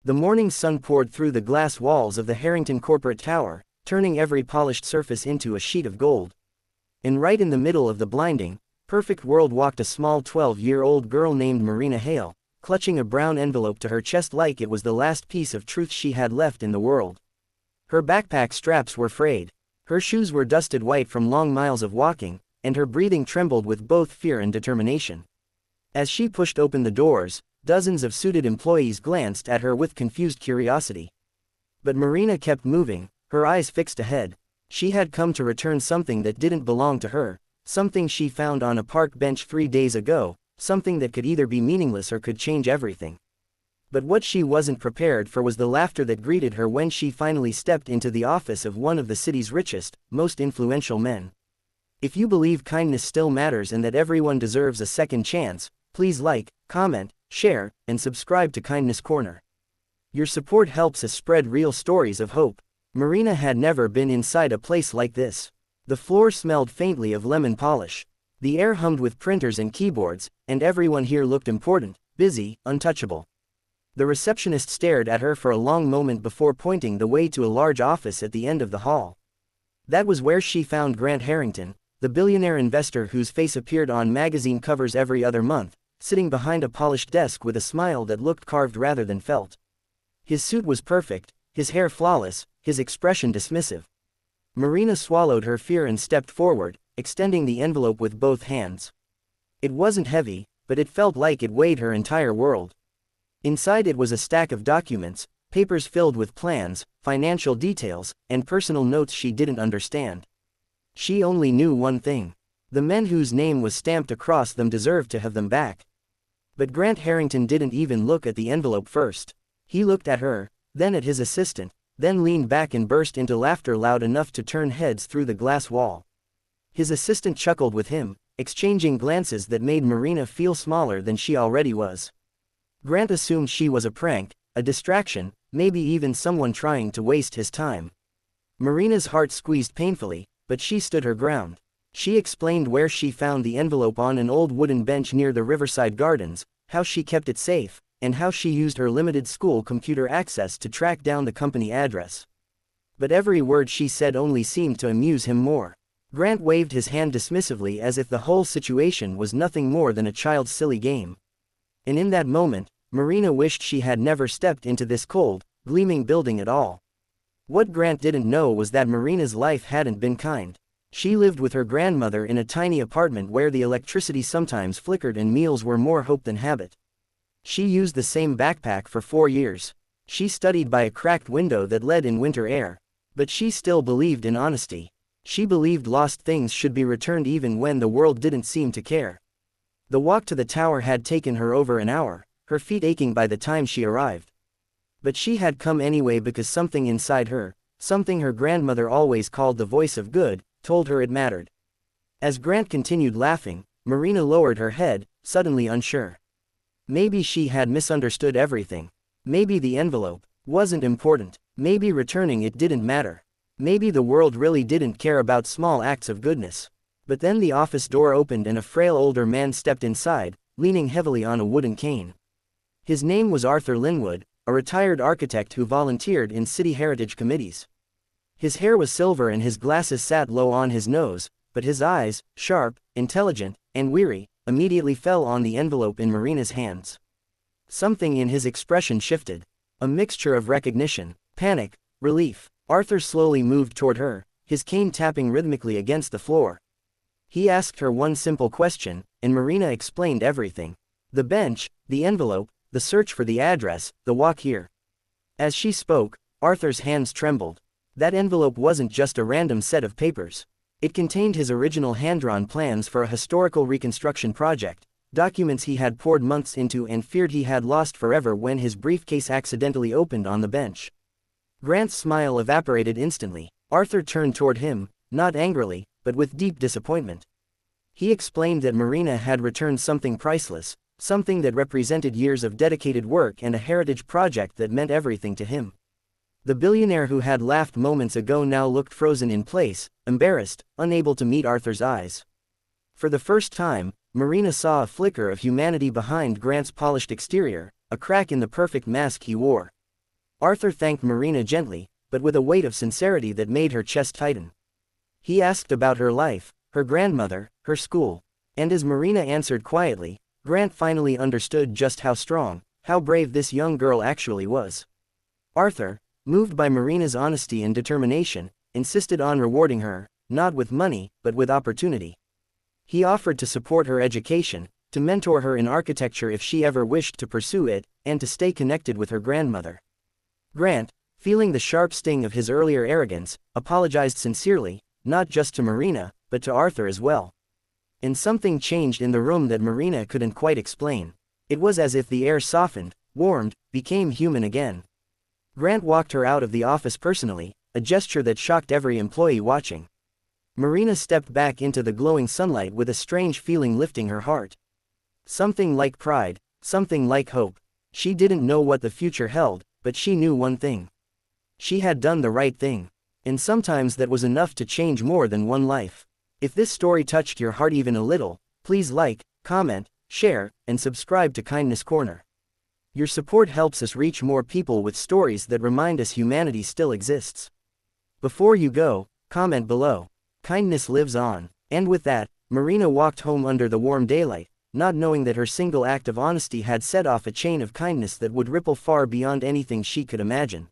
The morning sun poured through the glass walls of the Harrington corporate tower, turning every polished surface into a sheet of gold. And right in the middle of the blinding, perfect world walked a small 12-year-old girl named Marina Hale, clutching a brown envelope to her chest like it was the last piece of truth she had left in the world. Her backpack straps were frayed. Her shoes were dusted white from long miles of walking, and her breathing trembled with both fear and determination. As she pushed open the doors, dozens of suited employees glanced at her with confused curiosity. But Marina kept moving, her eyes fixed ahead. She had come to return something that didn't belong to her, something she found on a park bench 3 days ago, something that could either be meaningless or could change everything. But what she wasn't prepared for was the laughter that greeted her when she finally stepped into the office of one of the city's richest, most influential men. If you believe kindness still matters and that everyone deserves a second chance, please like, comment, share, and subscribe to Kindness Corner. Your support helps us spread real stories of hope. Marina had never been inside a place like this. The floor smelled faintly of lemon polish. The air hummed with printers and keyboards, and everyone here looked important, busy, untouchable. The receptionist stared at her for a long moment before pointing the way to a large office at the end of the hall. That was where she found Grant Harrington, the billionaire investor whose face appeared on magazine covers every other month, sitting behind a polished desk with a smile that looked carved rather than felt. His suit was perfect, his hair flawless, his expression dismissive. Marina swallowed her fear and stepped forward, extending the envelope with both hands. It wasn't heavy, but it felt like it weighed her entire world. Inside it was a stack of documents, papers filled with plans, financial details, and personal notes she didn't understand. She only knew one thing. The men whose name was stamped across them deserved to have them back. But Grant Harrington didn't even look at the envelope first. He looked at her, then at his assistant, then leaned back and burst into laughter loud enough to turn heads through the glass wall. His assistant chuckled with him, exchanging glances that made Marina feel smaller than she already was. Grant assumed she was a prank, a distraction, maybe even someone trying to waste his time. Marina's heart squeezed painfully, but she stood her ground. She explained where she found the envelope on an old wooden bench near the Riverside Gardens, how she kept it safe, and how she used her limited school computer access to track down the company address. But every word she said only seemed to amuse him more. Grant waved his hand dismissively as if the whole situation was nothing more than a child's silly game. And in that moment, Marina wished she had never stepped into this cold, gleaming building at all. What Grant didn't know was that Marina's life hadn't been kind. She lived with her grandmother in a tiny apartment where the electricity sometimes flickered and meals were more hope than habit. She used the same backpack for 4 years. She studied by a cracked window that let in winter air. But she still believed in honesty. She believed lost things should be returned even when the world didn't seem to care. The walk to the tower had taken her over an hour, her feet aching by the time she arrived. But she had come anyway because something inside her, something her grandmother always called the voice of good, told her it mattered. As Grant continued laughing, Marina lowered her head, suddenly unsure. Maybe she had misunderstood everything. Maybe the envelope wasn't important. Maybe returning it didn't matter. Maybe the world really didn't care about small acts of goodness. But then the office door opened and a frail older man stepped inside, leaning heavily on a wooden cane. His name was Arthur Linwood, a retired architect who volunteered in city heritage committees. His hair was silver and his glasses sat low on his nose, but his eyes, sharp, intelligent, and weary, immediately fell on the envelope in Marina's hands. Something in his expression shifted. A mixture of recognition, panic, relief. Arthur slowly moved toward her, his cane tapping rhythmically against the floor. He asked her one simple question, and Marina explained everything. The bench, the envelope, the search for the address, the walk here. As she spoke, Arthur's hands trembled. That envelope wasn't just a random set of papers. It contained his original hand-drawn plans for a historical reconstruction project, documents he had poured months into and feared he had lost forever when his briefcase accidentally opened on the bench. Grant's smile evaporated instantly. Arthur turned toward him, not angrily, but with deep disappointment. He explained that Marina had returned something priceless, something that represented years of dedicated work and a heritage project that meant everything to him. The billionaire who had laughed moments ago now looked frozen in place, embarrassed, unable to meet Arthur's eyes. For the first time, Marina saw a flicker of humanity behind Grant's polished exterior, a crack in the perfect mask he wore. Arthur thanked Marina gently, but with a weight of sincerity that made her chest tighten. He asked about her life, her grandmother, her school. And as Marina answered quietly, Grant finally understood just how strong, how brave this young girl actually was. Arthur, moved by Marina's honesty and determination, insisted on rewarding her, not with money, but with opportunity. He offered to support her education, to mentor her in architecture if she ever wished to pursue it, and to stay connected with her grandmother. Grant, feeling the sharp sting of his earlier arrogance, apologized sincerely, not just to Marina, but to Arthur as well. And something changed in the room that Marina couldn't quite explain. It was as if the air softened, warmed, became human again. Grant walked her out of the office personally, a gesture that shocked every employee watching. Marina stepped back into the glowing sunlight with a strange feeling lifting her heart. Something like pride, something like hope. She didn't know what the future held, but she knew one thing. She had done the right thing. And sometimes that was enough to change more than one life. If this story touched your heart even a little, please like, comment, share, and subscribe to Kindness Corner. Your support helps us reach more people with stories that remind us humanity still exists. Before you go, comment below. Kindness lives on. And with that, Marina walked home under the warm daylight, not knowing that her single act of honesty had set off a chain of kindness that would ripple far beyond anything she could imagine.